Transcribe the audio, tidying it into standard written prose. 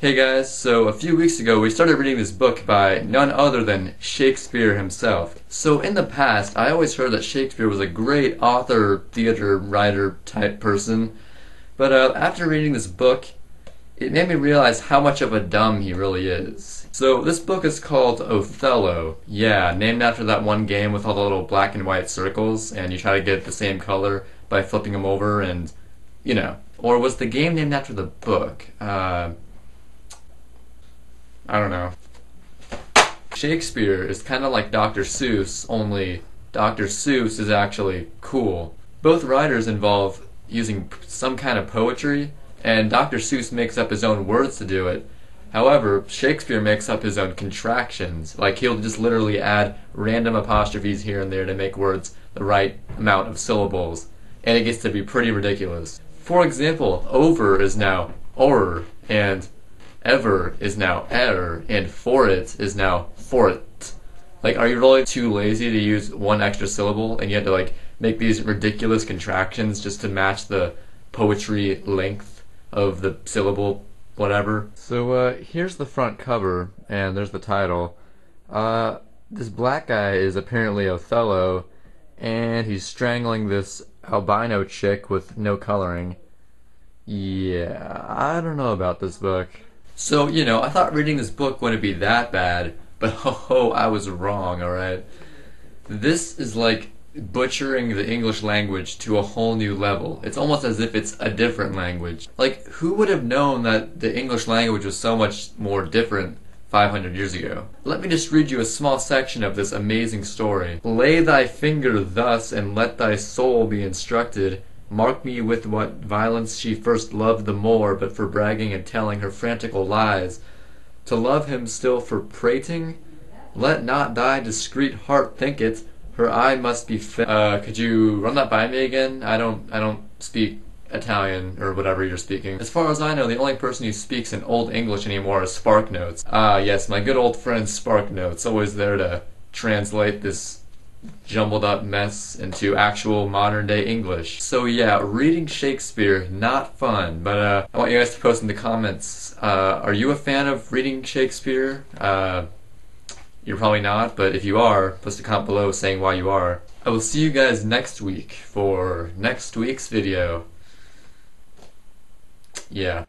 Hey guys, so a few weeks ago we started reading this book by none other than Shakespeare himself. So in the past, I always heard that Shakespeare was a great author, theater, writer type person, but after reading this book, it made me realize how much of a dumb he really is. So this book is called Othello, yeah, named after that one game with all the little black and white circles, and you try to get the same color by flipping them over and, or was the game named after the book? I don't know. Shakespeare is kind of like Dr. Seuss, only Dr. Seuss is actually cool. Both writers involve using some kind of poetry, and Dr. Seuss makes up his own words to do it. However, Shakespeare makes up his own contractions. Like, he'll just literally add random apostrophes here and there to make words the right amount of syllables, and it gets to be pretty ridiculous. For example, over is now or, and ever is now er, and for it is now for it. Like, are you really too lazy to use one extra syllable and you have to like make these ridiculous contractions just to match the poetry length of the syllable whatever? So here's the front cover and there's the title. This black guy is apparently Othello and he's strangling this albino chick with no coloring. Yeah, I don't know about this book. So, I thought reading this book wouldn't be that bad, but I was wrong, alright? This is like butchering the English language to a whole new level. It's almost as if it's a different language. Like, who would have known that the English language was so much more different 500 years ago? Let me just read you a small section of this amazing story. Lay thy finger thus, and let thy soul be instructed. Mark me with what violence she first loved the more, but for bragging and telling her frantical lies. To love him still for prating? Let not thy discreet heart think it. Her eye must be could you run that by me again? I don't speak Italian or whatever you're speaking. As far as I know, the only person who speaks in Old English anymore is SparkNotes. Yes, my good old friend SparkNotes, always there to translate this jumbled up mess into actual modern day English. So yeah, reading Shakespeare, not fun, but I want you guys to post in the comments, are you a fan of reading Shakespeare? You're probably not, but if you are, post a comment below saying why you are. I will see you guys next week for next week's video. Yeah.